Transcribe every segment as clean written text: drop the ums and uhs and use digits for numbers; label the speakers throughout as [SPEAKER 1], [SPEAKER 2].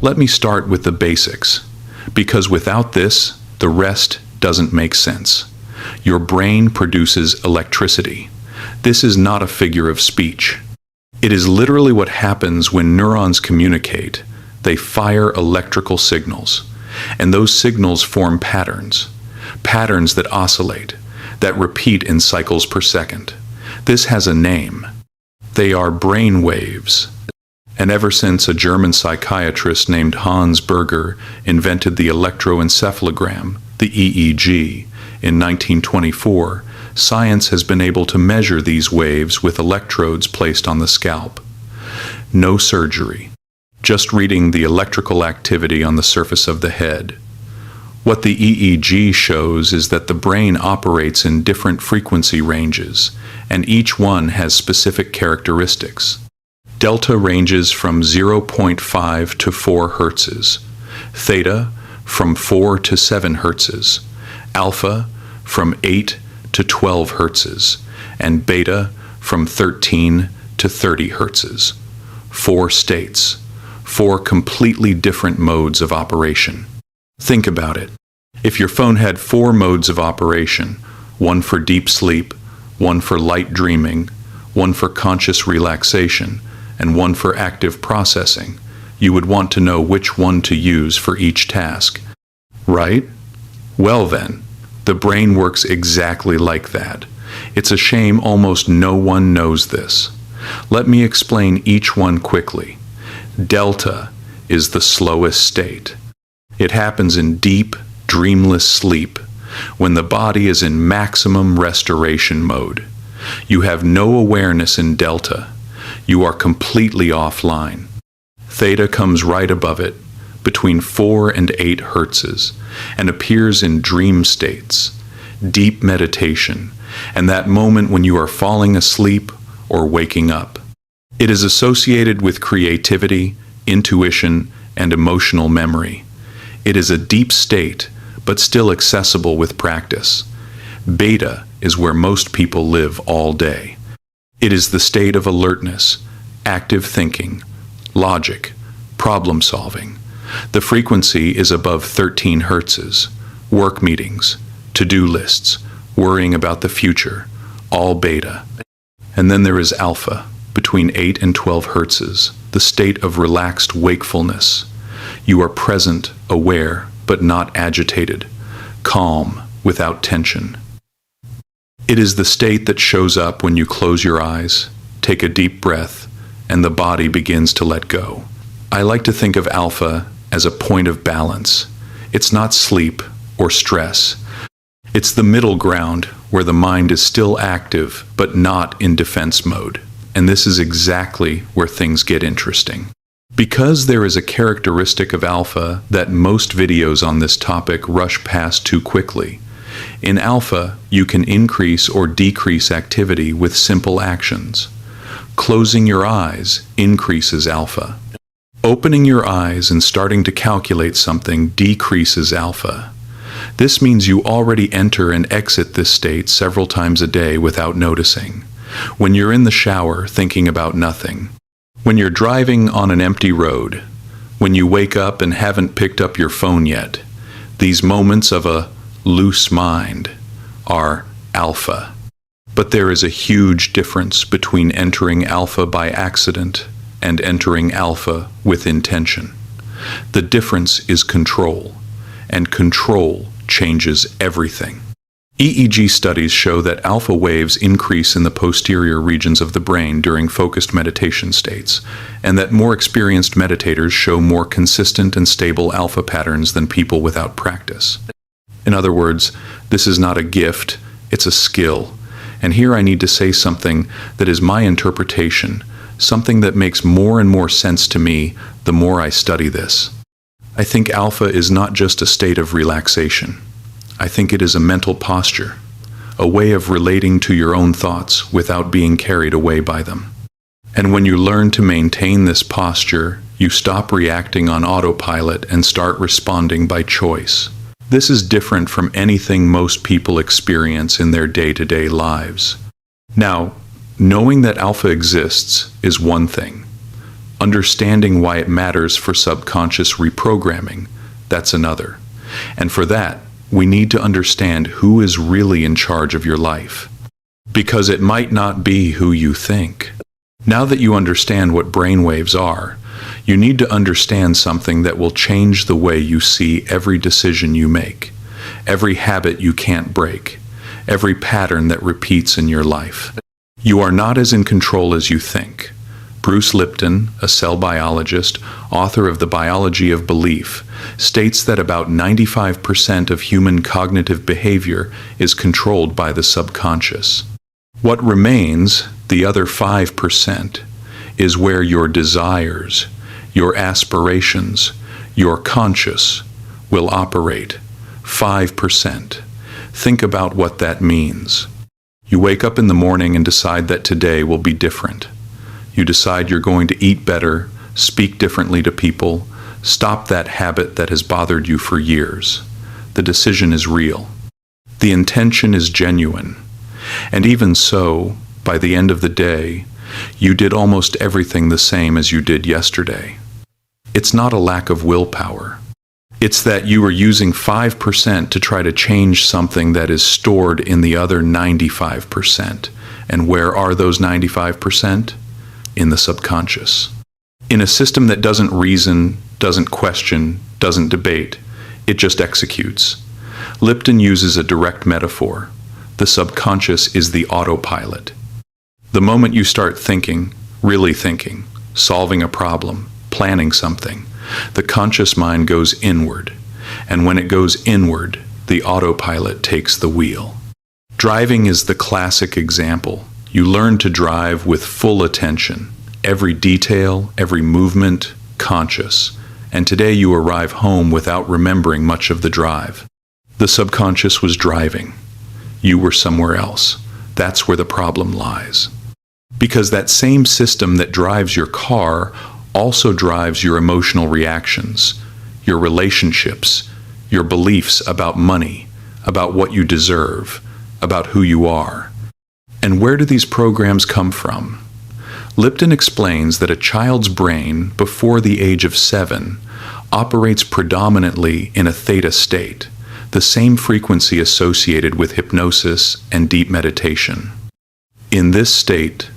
[SPEAKER 1] Let me start with the basics, because without this, the rest doesn't make sense. Your brain produces electricity. This is not a figure of speech. It is literally what happens when neurons communicate. They fire electrical signals, and those signals form patterns that oscillate, that repeat in cycles per second. This has a name. They are brain waves. And ever since a German psychiatrist named Hans Berger invented the electroencephalogram, the EEG, in 1924, science has been able to measure these waves with electrodes placed on the scalp. No surgery, just reading the electrical activity on the surface of the head. What the EEG shows is that the brain operates in different frequency ranges, and each one has specific characteristics. Delta ranges from 0.5 to 4 hertzes, theta from 4 to 7 hertzes, alpha from 8 to 12 hertzes, and beta from 13 to 30 hertzes. 4 states, 4 completely different modes of operation. Think about it. If your phone had 4 modes of operation, one for deep sleep, one for light dreaming, one for conscious relaxation, and one for active processing, you would want to know which one to use for each task, right? Well then, the brain works exactly like that. It's a shame almost no one knows this. Let me explain each one quickly. Delta is the slowest state. It happens in deep, dreamless sleep, when the body is in maximum restoration mode. You have no awareness in delta. You are completely offline. Theta comes right above it, between 4 and 8 hertzes, and appears in dream states, deep meditation, and that moment when you are falling asleep or waking up. It is associated with creativity, intuition, and emotional memory. It is a deep state, but still accessible with practice. Beta is where most people live all day. It is the state of alertness, active thinking, logic, problem solving. The frequency is above 13 hertzes. Work meetings, to-do lists, worrying about the future, all beta. And then there is alpha, between 8 and 12 hertzes, the state of relaxed wakefulness. You are present, aware, but not agitated, calm, without tension. It is the state that shows up when you close your eyes, take a deep breath, and the body begins to let go. I like to think of alpha as a point of balance. It's not sleep or stress. It's the middle ground where the mind is still active but not in defense mode. And this is exactly where things get interesting. Because there is a characteristic of alpha that most videos on this topic rush past too quickly. In alpha, you can increase or decrease activity with simple actions. Closing your eyes increases alpha. Opening your eyes and starting to calculate something decreases alpha. This means you already enter and exit this state several times a day without noticing. When you're in the shower thinking about nothing. When you're driving on an empty road. When you wake up and haven't picked up your phone yet. These moments of a loose mind are alpha. But there is a huge difference between entering alpha by accident and entering alpha with intention. The difference is control, and control changes everything. EEG studies show that alpha waves increase in the posterior regions of the brain during focused meditation states, and that more experienced meditators show more consistent and stable alpha patterns than people without practice. In other words, this is not a gift, it's a skill. And here I need to say something that is my interpretation, something that makes more and more sense to me the more I study this. I think alpha is not just a state of relaxation. I think it is a mental posture, a way of relating to your own thoughts without being carried away by them. And when you learn to maintain this posture, you stop reacting on autopilot and start responding by choice. This is different from anything most people experience in their day-to-day lives. Now, knowing that alpha exists is one thing. Understanding why it matters for subconscious reprogramming, that's another. And for that, we need to understand who is really in charge of your life. Because it might not be who you think. Now that you understand what brainwaves are, you need to understand something that will change the way you see every decision you make, every habit you can't break, every pattern that repeats in your life. You are not as in control as you think. Bruce Lipton, a cell biologist, author of The Biology of Belief, states that about 95% of human cognitive behavior is controlled by the subconscious. What remains, the other 5%, is where your desires, your aspirations, your conscious will operate. 5%. Think about what that means. You wake up in the morning and decide that today will be different. You decide you're going to eat better, speak differently to people, stop that habit that has bothered you for years. The decision is real. The intention is genuine. And even so, by the end of the day, you did almost everything the same as you did yesterday. It's not a lack of willpower. It's that you are using 5% to try to change something that is stored in the other 95%. And where are those 95%? In the subconscious. In a system that doesn't reason, doesn't question, doesn't debate, it just executes. Lipton uses a direct metaphor. The subconscious is the autopilot. The moment you start thinking, really thinking, solving a problem, planning something, the conscious mind goes inward. And when it goes inward, the autopilot takes the wheel. Driving is the classic example. You learn to drive with full attention, every detail, every movement, conscious. And today you arrive home without remembering much of the drive. The subconscious was driving. You were somewhere else. That's where the problem lies. Because that same system that drives your car also drives your emotional reactions, your relationships, your beliefs about money, about what you deserve, about who you are. And where do these programs come from? Lipton explains that a child's brain before the age of 7 operates predominantly in a theta state, the same frequency associated with hypnosis and deep meditation. In this state,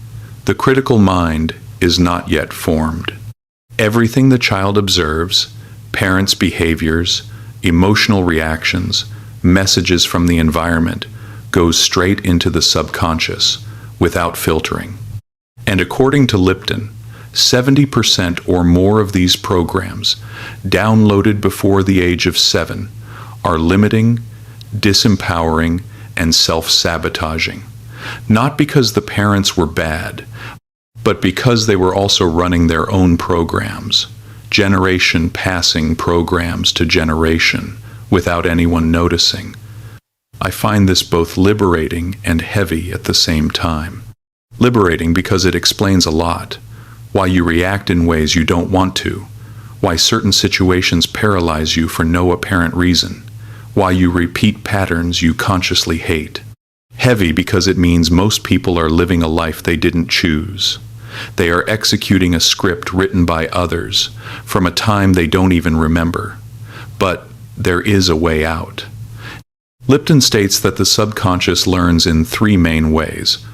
[SPEAKER 1] the critical mind is not yet formed. Everything the child observes, parents' behaviors, emotional reactions, messages from the environment, goes straight into the subconscious without filtering. And according to Lipton, 70% or more of these programs, downloaded before the age of 7, are limiting, disempowering, and self-sabotaging. Not because the parents were bad, but because they were also running their own programs, generation passing programs to generation, without anyone noticing. I find this both liberating and heavy at the same time. Liberating because it explains a lot, why you react in ways you don't want to, why certain situations paralyze you for no apparent reason, why you repeat patterns you consciously hate. Heavy because it means most people are living a life they didn't choose. They are executing a script written by others from a time they don't even remember. But there is a way out. Lipton states that the subconscious learns in 3 main ways.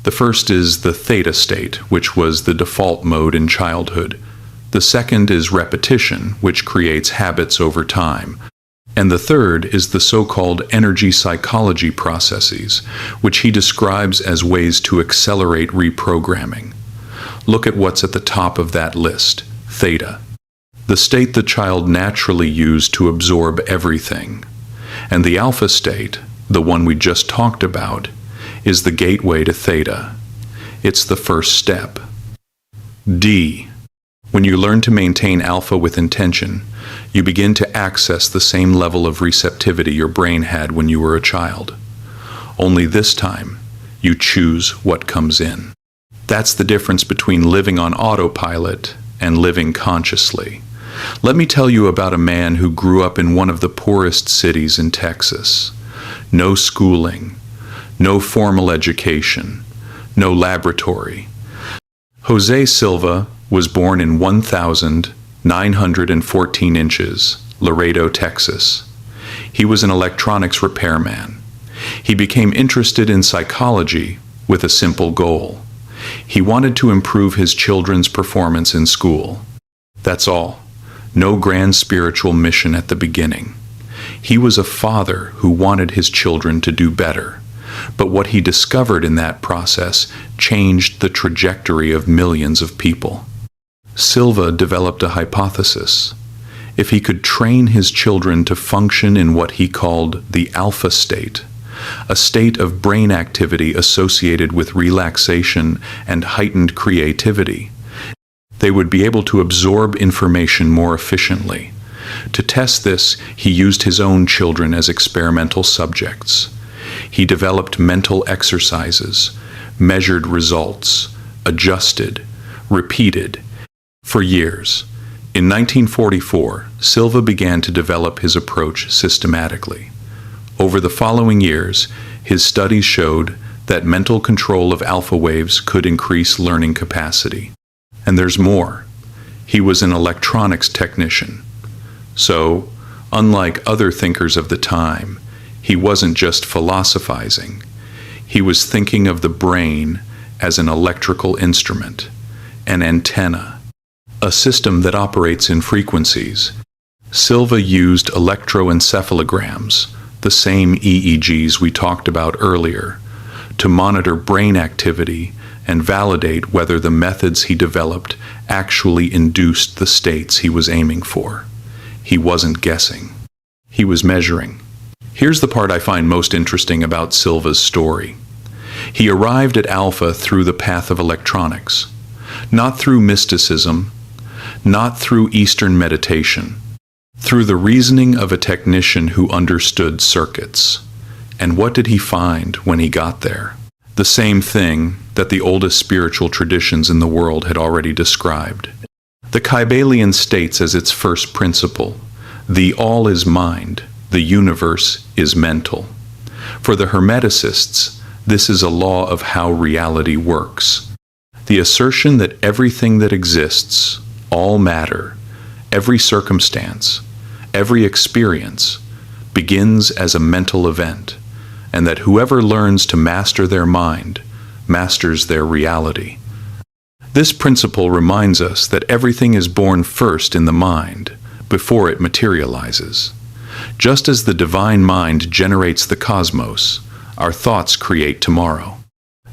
[SPEAKER 1] The first is the theta state, which was the default mode in childhood. The second is repetition, which creates habits over time. And the third is the so-called energy psychology processes, which he describes as ways to accelerate reprogramming. Look at what's at the top of that list, theta. The state the child naturally used to absorb everything. And the alpha state, the one we just talked about, is the gateway to theta. It's the first step. D. When you learn to maintain alpha with intention, you begin to access the same level of receptivity your brain had when you were a child. Only this time, you choose what comes in. That's the difference between living on autopilot and living consciously. Let me tell you about a man who grew up in one of the poorest cities in Texas. No schooling, no formal education, no laboratory. Jose Silva was born in 1,914 inches, Laredo, Texas. He was an electronics repairman. He became interested in psychology with a simple goal. He wanted to improve his children's performance in school. That's all. No grand spiritual mission at the beginning. He was a father who wanted his children to do better. But what he discovered in that process changed the trajectory of millions of people. Silva developed a hypothesis. If he could train his children to function in what he called the alpha state, a state of brain activity associated with relaxation and heightened creativity, they would be able to absorb information more efficiently. To test this, he used his own children as experimental subjects. He developed mental exercises, measured results, adjusted, repeated, for years. In 1944, Silva began to develop his approach systematically. Over the following years, his studies showed that mental control of alpha waves could increase learning capacity. And there's more. He was an electronics technician. So, unlike other thinkers of the time, he wasn't just philosophizing. He was thinking of the brain as an electrical instrument, an antenna, a system that operates in frequencies. Silva used electroencephalograms, the same EEGs we talked about earlier, to monitor brain activity and validate whether the methods he developed actually induced the states he was aiming for. He wasn't guessing. He was measuring. Here's the part I find most interesting about Silva's story. He arrived at alpha through the path of electronics, not through mysticism, not through Eastern meditation, through the reasoning of a technician who understood circuits. And what did he find when he got there? The same thing that the oldest spiritual traditions in the world had already described. The Kybalion states as its first principle, the all is mind, the universe is mental. For the Hermeticists, this is a law of how reality works. The assertion that everything that exists, all matter, every circumstance, every experience, begins as a mental event, and that whoever learns to master their mind masters their reality. This principle reminds us that everything is born first in the mind, before it materializes. Just as the divine mind generates the cosmos, our thoughts create tomorrow.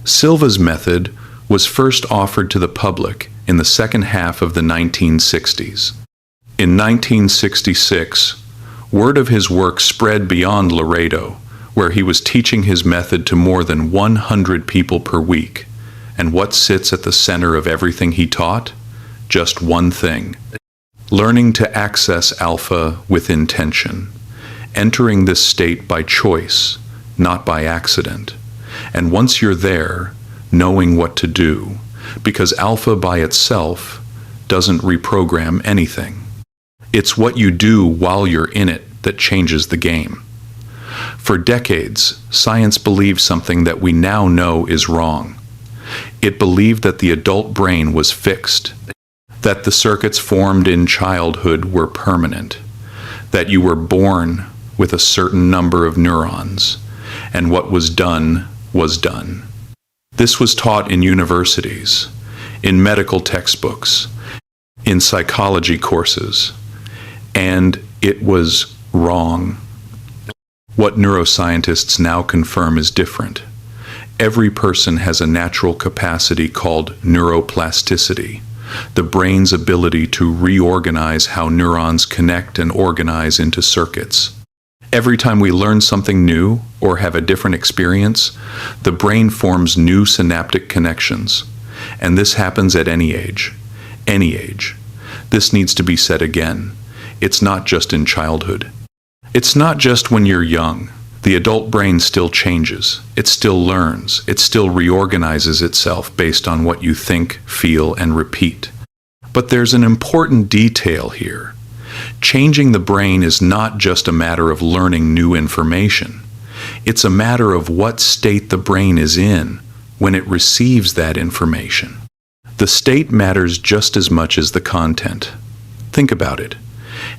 [SPEAKER 1] Silva's method was first offered to the public in the second half of the 1960s. In 1966, word of his work spread beyond Laredo, where he was teaching his method to more than 100 people per week. And what sits at the center of everything he taught? Just one thing: learning to access alpha with intention, entering this state by choice, not by accident. And once you're there, knowing what to do, because alpha by itself doesn't reprogram anything. It's what you do while you're in it that changes the game. For decades, science believed something that we now know is wrong. It believed that the adult brain was fixed, that the circuits formed in childhood were permanent, that you were born with a certain number of neurons, and what was done was done. This was taught in universities, in medical textbooks, in psychology courses, and it was wrong. What neuroscientists now confirm is different. Every person has a natural capacity called neuroplasticity, the brain's ability to reorganize how neurons connect and organize into circuits. Every time we learn something new or have a different experience, the brain forms new synaptic connections. And this happens at any age. Any age. This needs to be said again. It's not just in childhood. It's not just when you're young. The adult brain still changes. It still learns. It still reorganizes itself based on what you think, feel, and repeat. But there's an important detail here. Changing the brain is not just a matter of learning new information. It's a matter of what state the brain is in when it receives that information. The state matters just as much as the content. Think about it.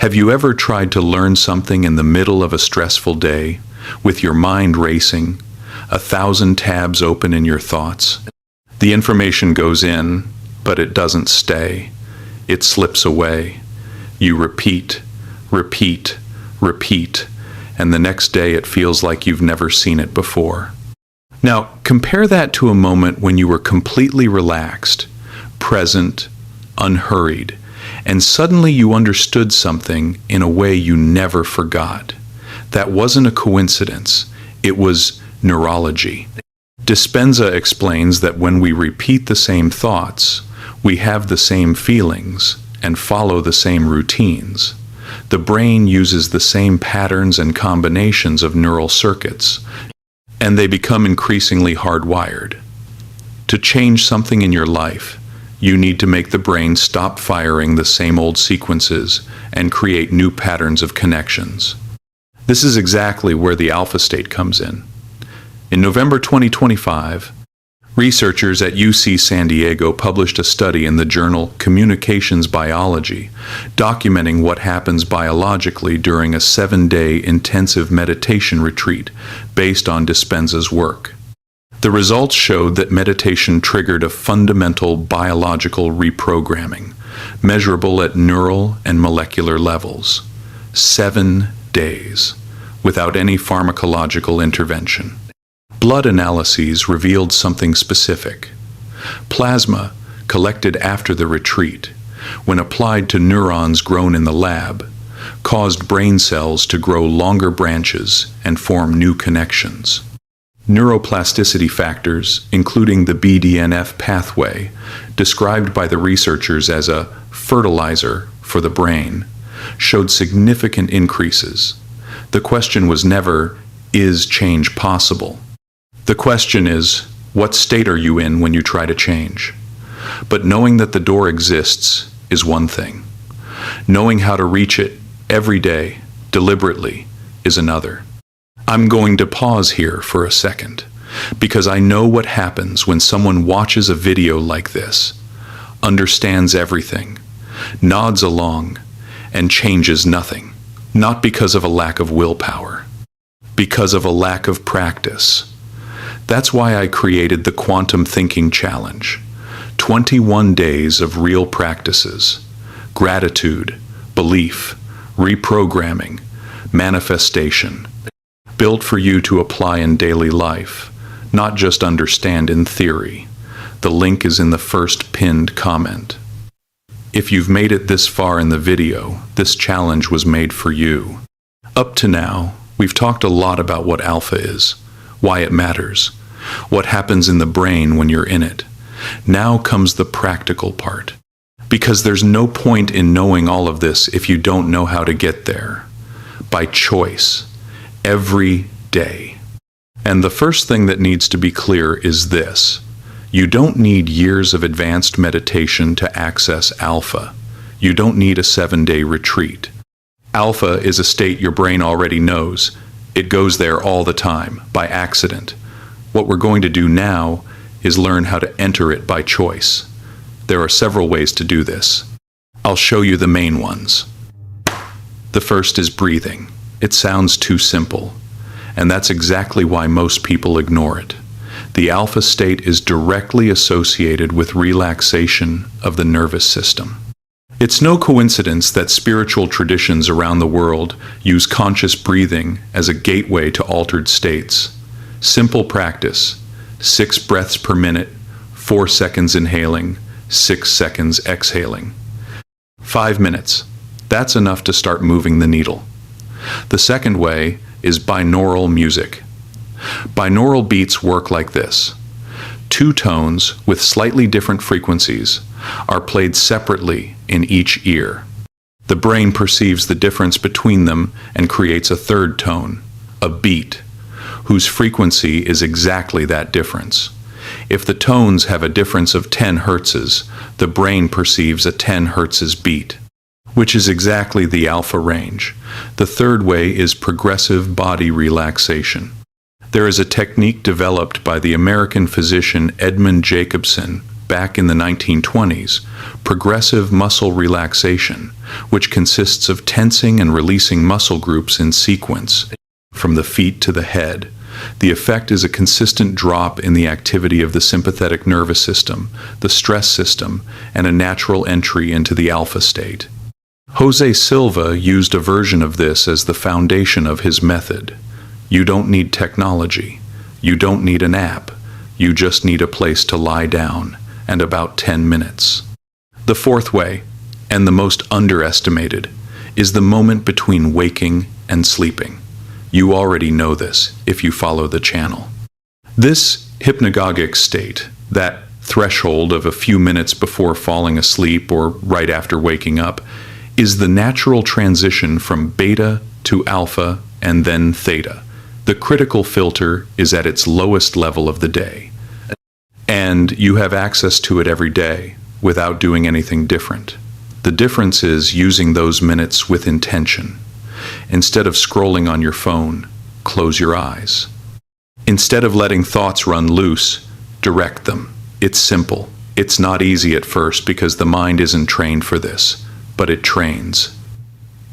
[SPEAKER 1] Have you ever tried to learn something in the middle of a stressful day, with your mind racing, 1,000 tabs open in your thoughts? The information goes in, but it doesn't stay. It slips away. You repeat, repeat, repeat, and the next day it feels like you've never seen it before. Now, compare that to a moment when you were completely relaxed, present, unhurried, and suddenly you understood something in a way you never forgot. That wasn't a coincidence. It was neurology. Dispenza explains that when we repeat the same thoughts, we have the same feelings and follow the same routines. The brain uses the same patterns and combinations of neural circuits, and they become increasingly hardwired. To change something in your life, you need to make the brain stop firing the same old sequences and create new patterns of connections. This is exactly where the alpha state comes in. In November 2025, researchers at UC San Diego published a study in the journal Communications Biology, documenting what happens biologically during a 7-day intensive meditation retreat based on Dispenza's work. The results showed that meditation triggered a fundamental biological reprogramming, measurable at neural and molecular levels. 7 days, without any pharmacological intervention. Blood analyses revealed something specific. Plasma, collected after the retreat, when applied to neurons grown in the lab, caused brain cells to grow longer branches and form new connections. Neuroplasticity factors, including the BDNF pathway, described by the researchers as a fertilizer for the brain, showed significant increases. The question was never, is change possible? The question is, what state are you in when you try to change? But knowing that the door exists is one thing. Knowing how to reach it every day, deliberately, is another. I'm going to pause here for a second, because I know what happens when someone watches a video like this, understands everything, nods along, and changes nothing, not because of a lack of willpower, because of a lack of practice. That's why I created the Quantum Thinking Challenge, 21 days of real practices, gratitude, belief, reprogramming, manifestation, built for you to apply in daily life, not just understand in theory. The link is in the first pinned comment. If you've made it this far in the video, this challenge was made for you. Up to now, we've talked a lot about what alpha is, why it matters, what happens in the brain when you're in it. Now comes the practical part. Because there's no point in knowing all of this if you don't know how to get there. By choice. Every day. And the first thing that needs to be clear is this. You don't need years of advanced meditation to access alpha. You don't need a 7-day retreat. Alpha is a state your brain already knows. It goes there all the time, by accident. What we're going to do now is learn how to enter it by choice. There are several ways to do this. I'll show you the main ones. The first is breathing. It sounds too simple, and that's exactly why most people ignore it. The alpha state is directly associated with relaxation of the nervous system. It's no coincidence that spiritual traditions around the world use conscious breathing as a gateway to altered states. Simple practice, 6 breaths per minute, 4 seconds inhaling, 6 seconds exhaling. 5 minutes. That's enough to start moving the needle. The second way is binaural music. Binaural beats work like this. 2 tones with slightly different frequencies are played separately in each ear. The brain perceives the difference between them and creates a third tone, a beat, whose frequency is exactly that difference. If the tones have a difference of 10 hertzes, the brain perceives a 10 hertzes beat, which is exactly the alpha range. The third way is progressive body relaxation. There is a technique developed by the American physician Edmund Jacobson back in the 1920s, progressive muscle relaxation, which consists of tensing and releasing muscle groups in sequence, from the feet to the head. The effect is a consistent drop in the activity of the sympathetic nervous system, the stress system, and a natural entry into the alpha state. Jose Silva used a version of this as the foundation of his method. You don't need technology. You don't need an app. You just need a place to lie down, and about 10 minutes. The fourth way, and the most underestimated, is the moment between waking and sleeping. You already know this if you follow the channel. This hypnagogic state, that threshold of a few minutes before falling asleep or right after waking up, is the natural transition from beta to alpha and then theta. The critical filter is at its lowest level of the day, and you have access to it every day without doing anything different. The difference is using those minutes with intention. Instead of scrolling on your phone, close your eyes. Instead of letting thoughts run loose, direct them. It's simple. It's not easy at first because the mind isn't trained for this, but it trains.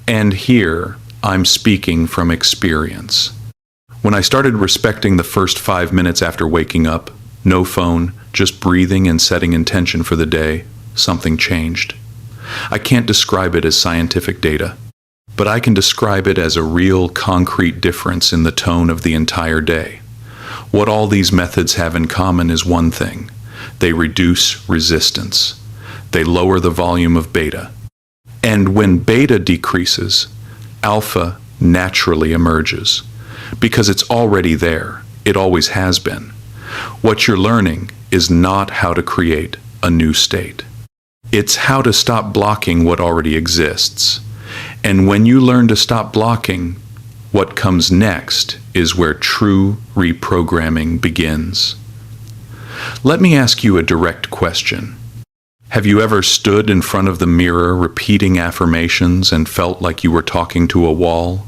[SPEAKER 1] And here, I'm speaking from experience. When I started respecting the first 5 minutes after waking up, no phone, just breathing and setting intention for the day, something changed. I can't describe it as scientific data, but I can describe it as a real, concrete difference in the tone of the entire day. What all these methods have in common is one thing. They reduce resistance. They lower the volume of beta. And when beta decreases, alpha naturally emerges. Because it's already there. It always has been. What you're learning is not how to create a new state. It's how to stop blocking what already exists. And when you learn to stop blocking, what comes next is where true reprogramming begins. Let me ask you a direct question. Have you ever stood in front of the mirror repeating affirmations and felt like you were talking to a wall?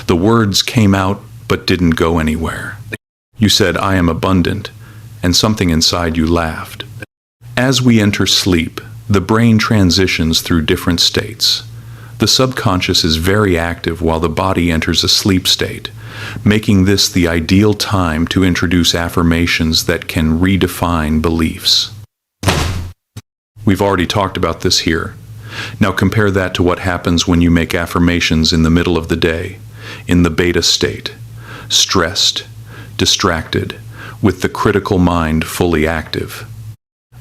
[SPEAKER 1] The words came out but didn't go anywhere. You said, "I am abundant," and something inside you laughed. As we enter sleep, the brain transitions through different states. The subconscious is very active while the body enters a sleep state, making this the ideal time to introduce affirmations that can redefine beliefs. We've already talked about this here. Now compare that to what happens when you make affirmations in the middle of the day, in the beta state, stressed, distracted, with the critical mind fully active.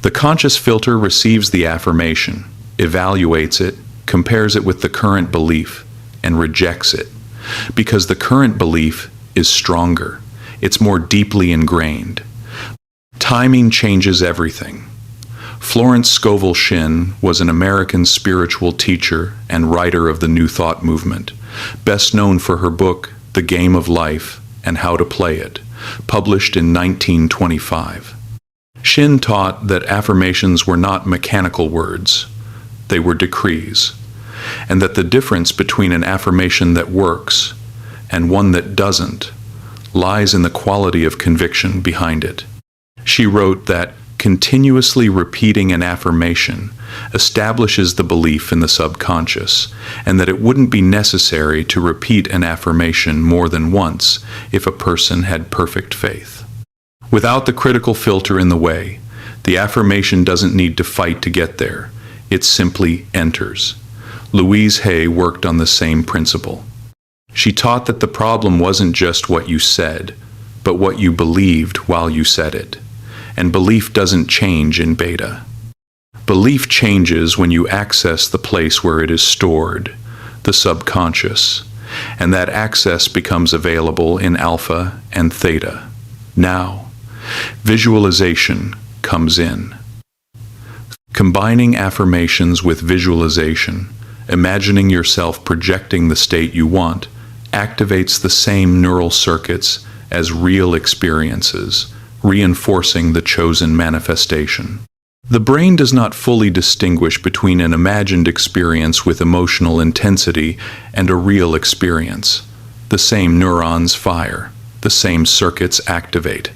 [SPEAKER 1] The conscious filter receives the affirmation, evaluates it, compares it with the current belief, and rejects it, because the current belief is stronger. It's more deeply ingrained. Timing changes everything. Florence Scovel Shinn was an American spiritual teacher and writer of the New Thought movement, best known for her book, The Game of Life and How to Play It, published in 1925. Shinn taught that affirmations were not mechanical words, they were decrees, and that the difference between an affirmation that works and one that doesn't lies in the quality of conviction behind it. She wrote that continuously repeating an affirmation establishes the belief in the subconscious, and that it wouldn't be necessary to repeat an affirmation more than once if a person had perfect faith. Without the critical filter in the way, the affirmation doesn't need to fight to get there. It simply enters. Louise Hay worked on the same principle. She taught that the problem wasn't just what you said, but what you believed while you said it. And belief doesn't change in beta. Belief changes when you access the place where it is stored, the subconscious, and that access becomes available in alpha and theta. Now, visualization comes in. Combining affirmations with visualization, imagining yourself projecting the state you want, activates the same neural circuits as real experiences, reinforcing the chosen manifestation. The brain does not fully distinguish between an imagined experience with emotional intensity and a real experience. The same neurons fire, the same circuits activate.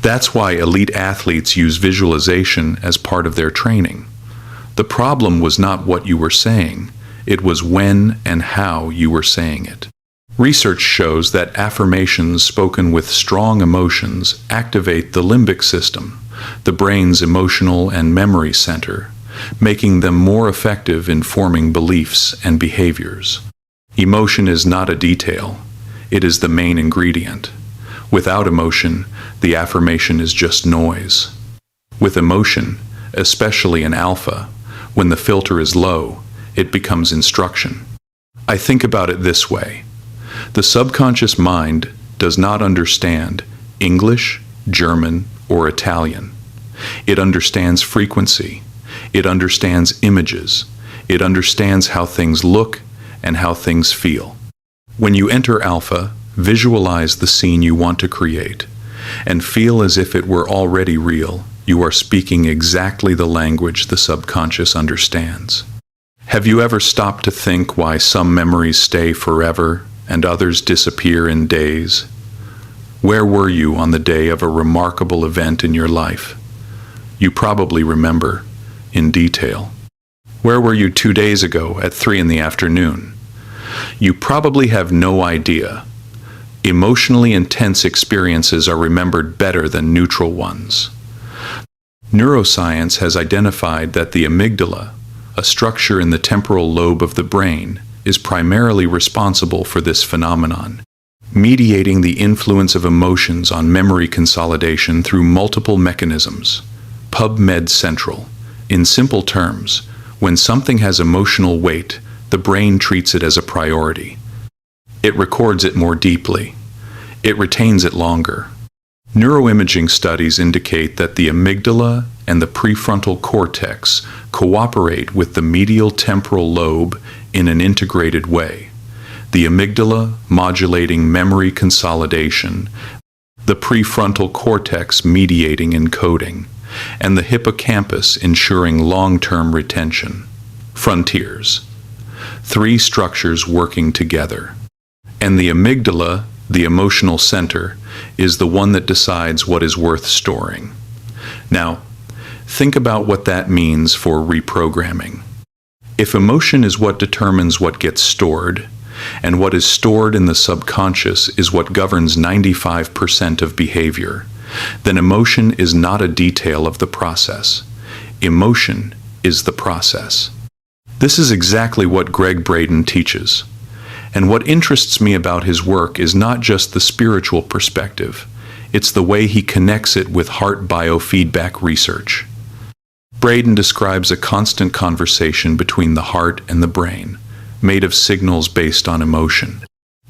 [SPEAKER 1] That's why elite athletes use visualization as part of their training. The problem was not what you were saying, it was when and how you were saying it. Research shows that affirmations spoken with strong emotions activate the limbic system, the brain's emotional and memory center, making them more effective in forming beliefs and behaviors. Emotion is not a detail, it is the main ingredient. Without emotion, the affirmation is just noise. With emotion, especially in alpha, when the filter is low, it becomes instruction. I think about it this way. The subconscious mind does not understand English, German, or Italian. It understands frequency. It understands images. It understands how things look and how things feel. When you enter alpha, visualize the scene you want to create and feel as if it were already real. You are speaking exactly the language the subconscious understands. Have you ever stopped to think why some memories stay forever and others disappear in days? Where were you on the day of a remarkable event in your life? You probably remember in detail. Where were you 2 days ago at 3 in the afternoon? You probably have no idea. Emotionally intense experiences are remembered better than neutral ones. Neuroscience has identified that the amygdala, a structure in the temporal lobe of the brain, is primarily responsible for this phenomenon, mediating the influence of emotions on memory consolidation through multiple mechanisms. PubMed Central. In simple terms, when something has emotional weight, the brain treats it as a priority. It records it more deeply. It retains it longer. Neuroimaging studies indicate that the amygdala and the prefrontal cortex cooperate with the medial temporal lobe in an integrated way. The amygdala modulating memory consolidation, the prefrontal cortex mediating encoding, and the hippocampus ensuring long-term retention. Frontiers. 3 structures working together. And the amygdala, the emotional center, is the one that decides what is worth storing. Now, think about what that means for reprogramming. If emotion is what determines what gets stored, and what is stored in the subconscious is what governs 95% of behavior, then emotion is not a detail of the process. Emotion is the process. This is exactly what Gregg Braden teaches. And what interests me about his work is not just the spiritual perspective, it's the way he connects it with heart biofeedback research. Braden describes a constant conversation between the heart and the brain, made of signals based on emotion.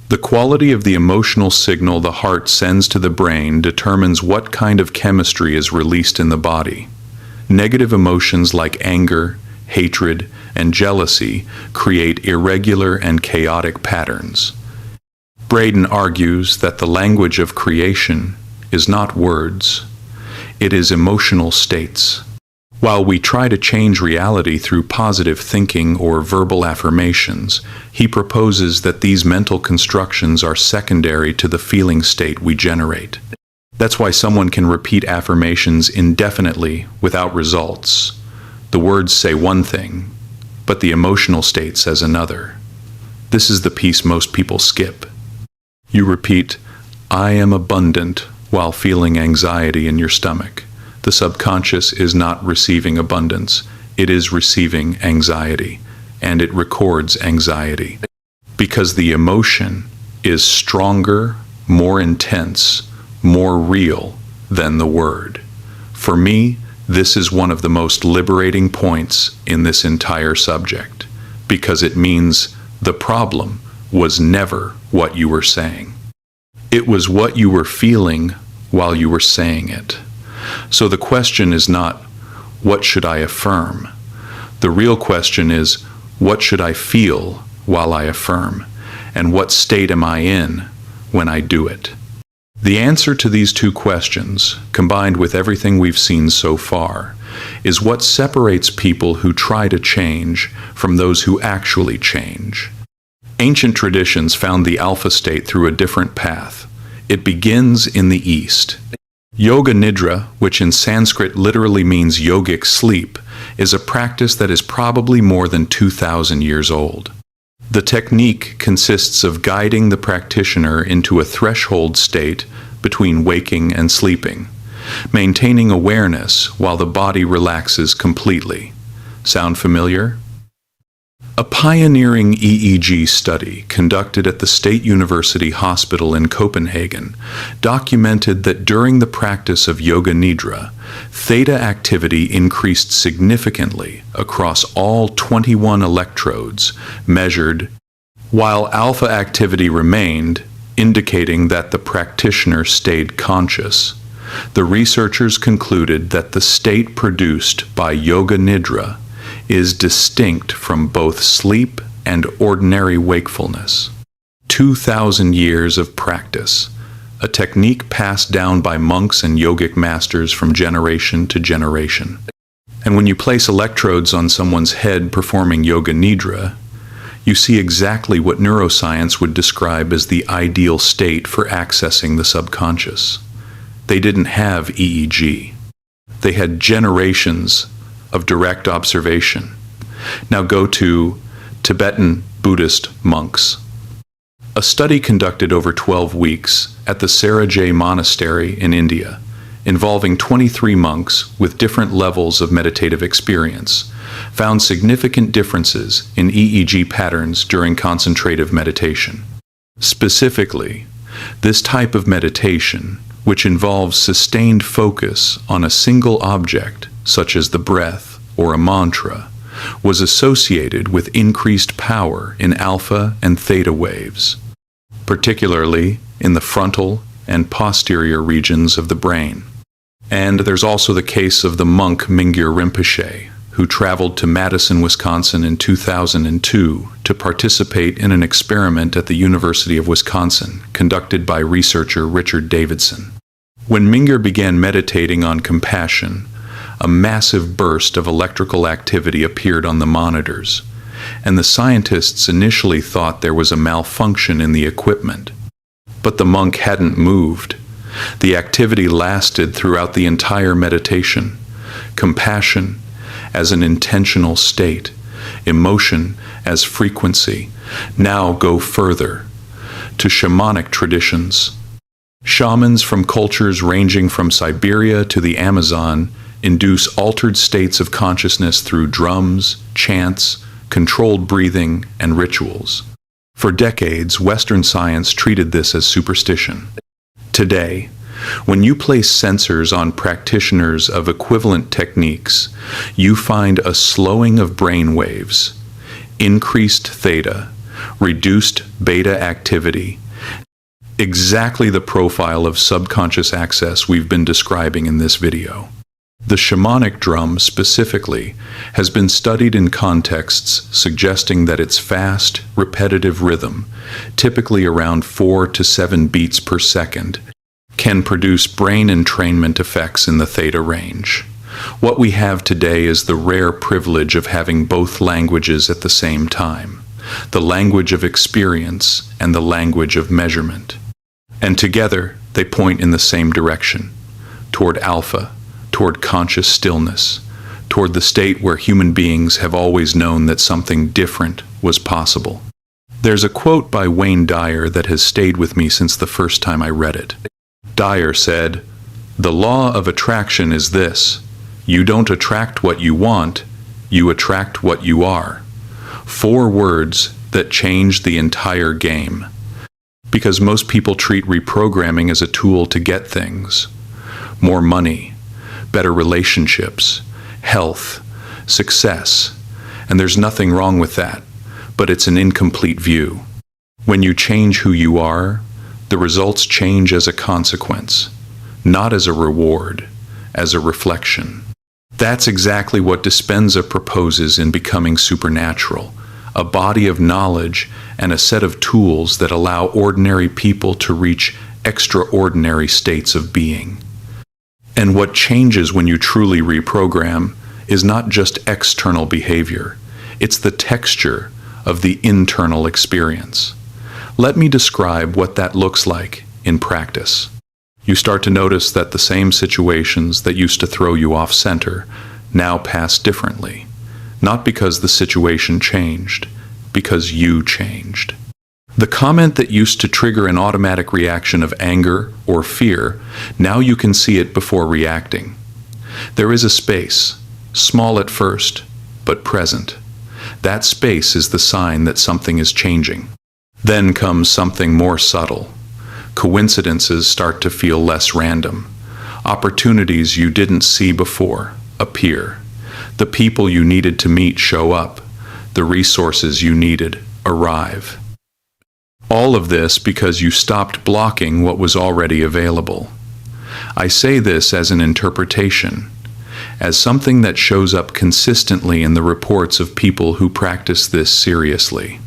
[SPEAKER 1] The quality of the emotional signal the heart sends to the brain determines what kind of chemistry is released in the body. Negative emotions like anger, hatred, and jealousy create irregular and chaotic patterns. Braden argues that the language of creation is not words, it is emotional states. While we try to change reality through positive thinking or verbal affirmations, he proposes that these mental constructions are secondary to the feeling state we generate. That's why someone can repeat affirmations indefinitely without results. The words say one thing, but the emotional state says another. This is the piece most people skip. You repeat, "I am abundant," while feeling anxiety in your stomach. The subconscious is not receiving abundance, it is receiving anxiety, and it records anxiety. Because the emotion is stronger, more intense, more real than the word. For me, this is one of the most liberating points in this entire subject, because it means the problem was never what you were saying. It was what you were feeling while you were saying it. So the question is not, what should I affirm? The real question is, what should I feel while I affirm? And what state am I in when I do it? The answer to these 2 questions, combined with everything we've seen so far, is what separates people who try to change from those who actually change. Ancient traditions found the alpha state through a different path. It begins in the East. Yoga Nidra, which in Sanskrit literally means yogic sleep, is a practice that is probably more than 2,000 years old. The technique consists of guiding the practitioner into a threshold state between waking and sleeping, maintaining awareness while the body relaxes completely. Sound familiar? A pioneering EEG study conducted at the State University Hospital in Copenhagen documented that during the practice of Yoga Nidra, theta activity increased significantly across all 21 electrodes measured, while alpha activity remained, indicating that the practitioner stayed conscious. The researchers concluded that the state produced by Yoga Nidra is distinct from both sleep and ordinary wakefulness. 2,000 years of practice, a technique passed down by monks and yogic masters from generation to generation. And when you place electrodes on someone's head performing Yoga Nidra, you see exactly what neuroscience would describe as the ideal state for accessing the subconscious. They didn't have EEG. They had generations of direct observation. Now go to Tibetan Buddhist monks. A study conducted over 12 weeks at the Sarajay Monastery in India, involving 23 monks with different levels of meditative experience, found significant differences in EEG patterns during concentrative meditation. Specifically, this type of meditation, which involves sustained focus on a single object, such as the breath or a mantra, was associated with increased power in alpha and theta waves, particularly in the frontal and posterior regions of the brain. And there's also the case of the monk Mingyur Rinpoche, who traveled to Madison, Wisconsin in 2002 to participate in an experiment at the University of Wisconsin conducted by researcher Richard Davidson. When Mingyur began meditating on compassion, a massive burst of electrical activity appeared on the monitors, and the scientists initially thought there was a malfunction in the equipment. But the monk hadn't moved. The activity lasted throughout the entire meditation. Compassion as an intentional state, emotion as frequency. Now go further to shamanic traditions. Shamans from cultures ranging from Siberia to the Amazon induce altered states of consciousness through drums, chants, controlled breathing, and rituals. For decades, Western science treated this as superstition. Today, when you place sensors on practitioners of equivalent techniques, you find a slowing of brain waves, increased theta, reduced beta activity, exactly the profile of subconscious access we've been describing in this video. The shamanic drum specifically has been studied in contexts suggesting that its fast, repetitive rhythm, typically around 4 to 7 beats per second, can produce brain entrainment effects in the theta range. What we have today is the rare privilege of having both languages at the same time, the language of experience and the language of measurement. And together, they point in the same direction, toward alpha, toward conscious stillness, toward the state where human beings have always known that something different was possible. There's a quote by Wayne Dyer that has stayed with me since the first time I read it. Dyer said, "The law of attraction is this: you don't attract what you want, you attract what you are." 4 words that change the entire game. Because most people treat reprogramming as a tool to get things. More money, better relationships, health, success, and there's nothing wrong with that, but it's an incomplete view. When you change who you are, the results change as a consequence, not as a reward, as a reflection. That's exactly what Dispenza proposes in Becoming Supernatural, a body of knowledge and a set of tools that allow ordinary people to reach extraordinary states of being. And what changes when you truly reprogram is not just external behavior, it's the texture of the internal experience. Let me describe what that looks like in practice. You start to notice that the same situations that used to throw you off center now pass differently, not because the situation changed, because you changed. The comment that used to trigger an automatic reaction of anger or fear, now you can see it before reacting. There is a space, small at first, but present. That space is the sign that something is changing. Then comes something more subtle. Coincidences start to feel less random. Opportunities you didn't see before appear. The people you needed to meet show up. The resources you needed arrive. All of this because you stopped blocking what was already available. I say this as an interpretation, as something that shows up consistently in the reports of people who practice this seriously.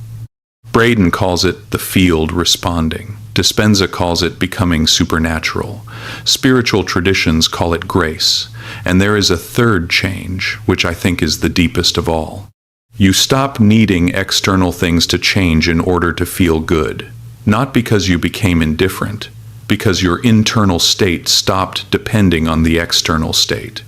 [SPEAKER 1] Braden calls it the field responding. Dispenza calls it becoming supernatural. Spiritual traditions call it grace. And there is a third change, which I think is the deepest of all. You stop needing external things to change in order to feel good. Not because you became indifferent, because your internal state stopped depending on the external state.